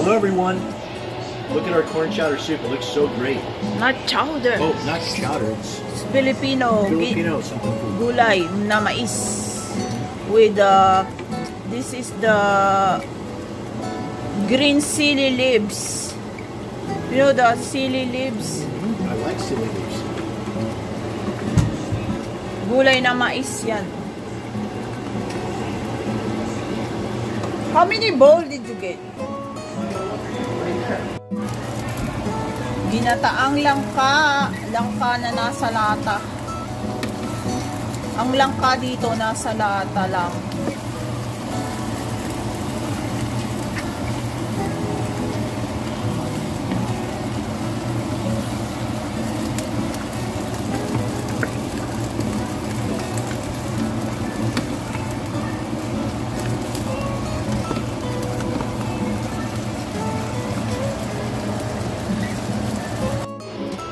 Hello everyone. Look at our corn chowder soup. It looks so great. Not chowder. Oh, not chowder. It's Filipino something food. Gulay na mais with this is the green chili leaves. You know the chili leaves? I like chili leaves. Gulay na mais yan. How many bowls did you get? Ginataang langka na nasa lata. Ang langka dito nasa lata lang.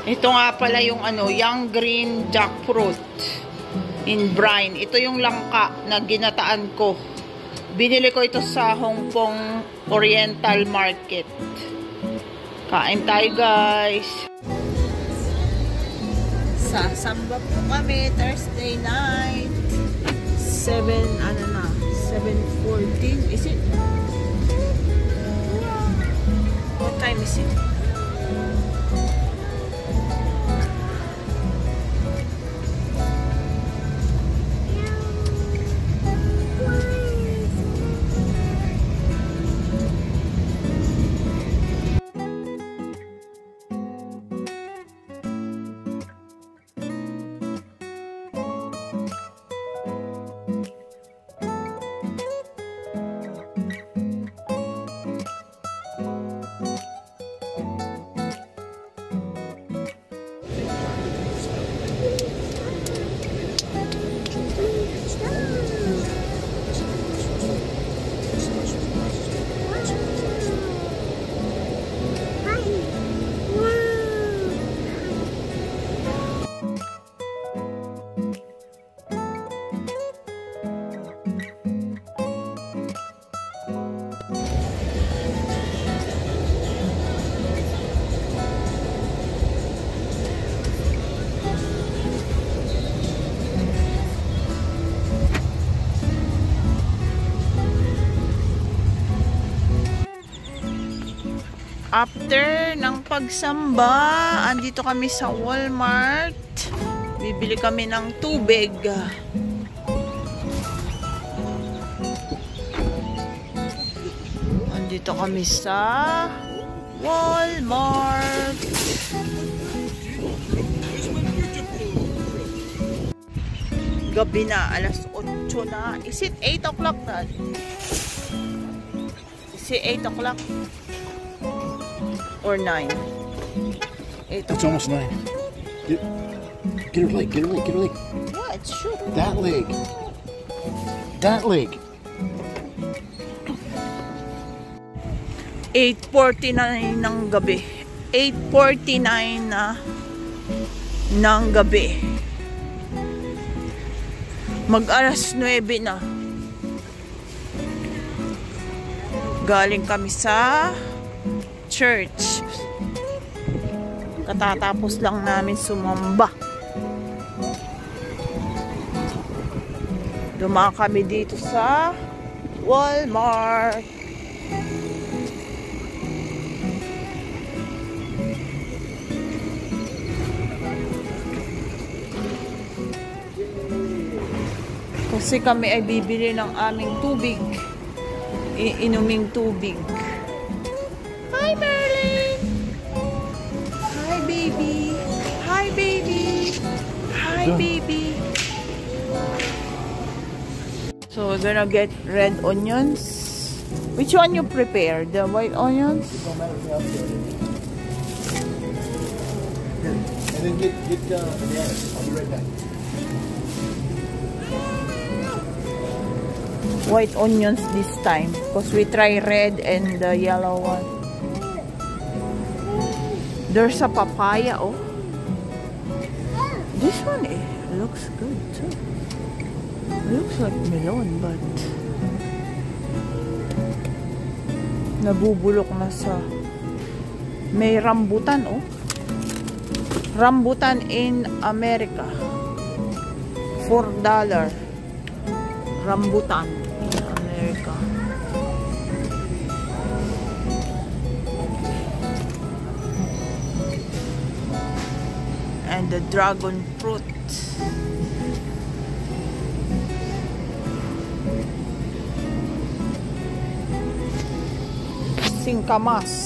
Ito nga pala yung young green jackfruit in brine. Ito yung langka na ginataan ko. Binili ko ito sa Hong Kong Oriental Market. Kain tayo guys. Sasamba po kami Thursday night. 7:14 is it? What time is it? After ng pagsamba, andito kami sa Walmart. Bibili kami ng tubig. Andito kami sa Walmart. Gabi na, alas 8 na. Is it 8 o'clock na? Is it 8 o'clock? Or 9? 8 It's almost 9. Get her leg, get her leg, get her leg. What? Shoot. That leg. That leg. 8:49 ng gabi. 8:49 na ng gabi. Mag-alas 9 na. Galing kami sa church. Katatapos lang namin sumamba. Dumaan kami dito sa Walmart. Kasi kami ay bibili ng aming tubig. Iinuming tubig. Hi, Merlin! Hi, baby! Hi, baby! Hi, baby! So, we're gonna get red onions. Which one you prepare? The white onions? And then get bananas. I'll be right back. White onions this time. Because we try red and the yellow one. There's a papaya, oh. This one looks good too. It looks like melon, but Nabubulok na sa may rambutan, oh. Rambutan in America. $4. Rambutan in America. And the dragon fruit. Singkamas.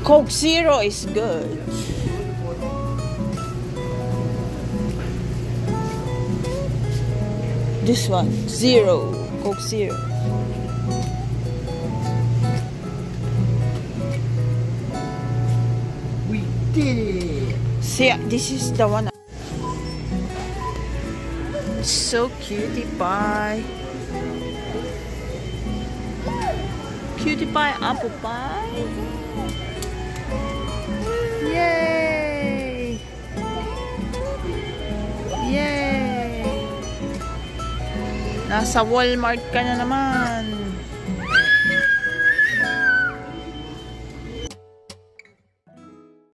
Coke Zero is good. This one, Zero. Coke Zero. We did it. See, this is the one. So cutie pie. Cutie pie, apple pie. Yay! Yay! Nasa Walmart ka na naman.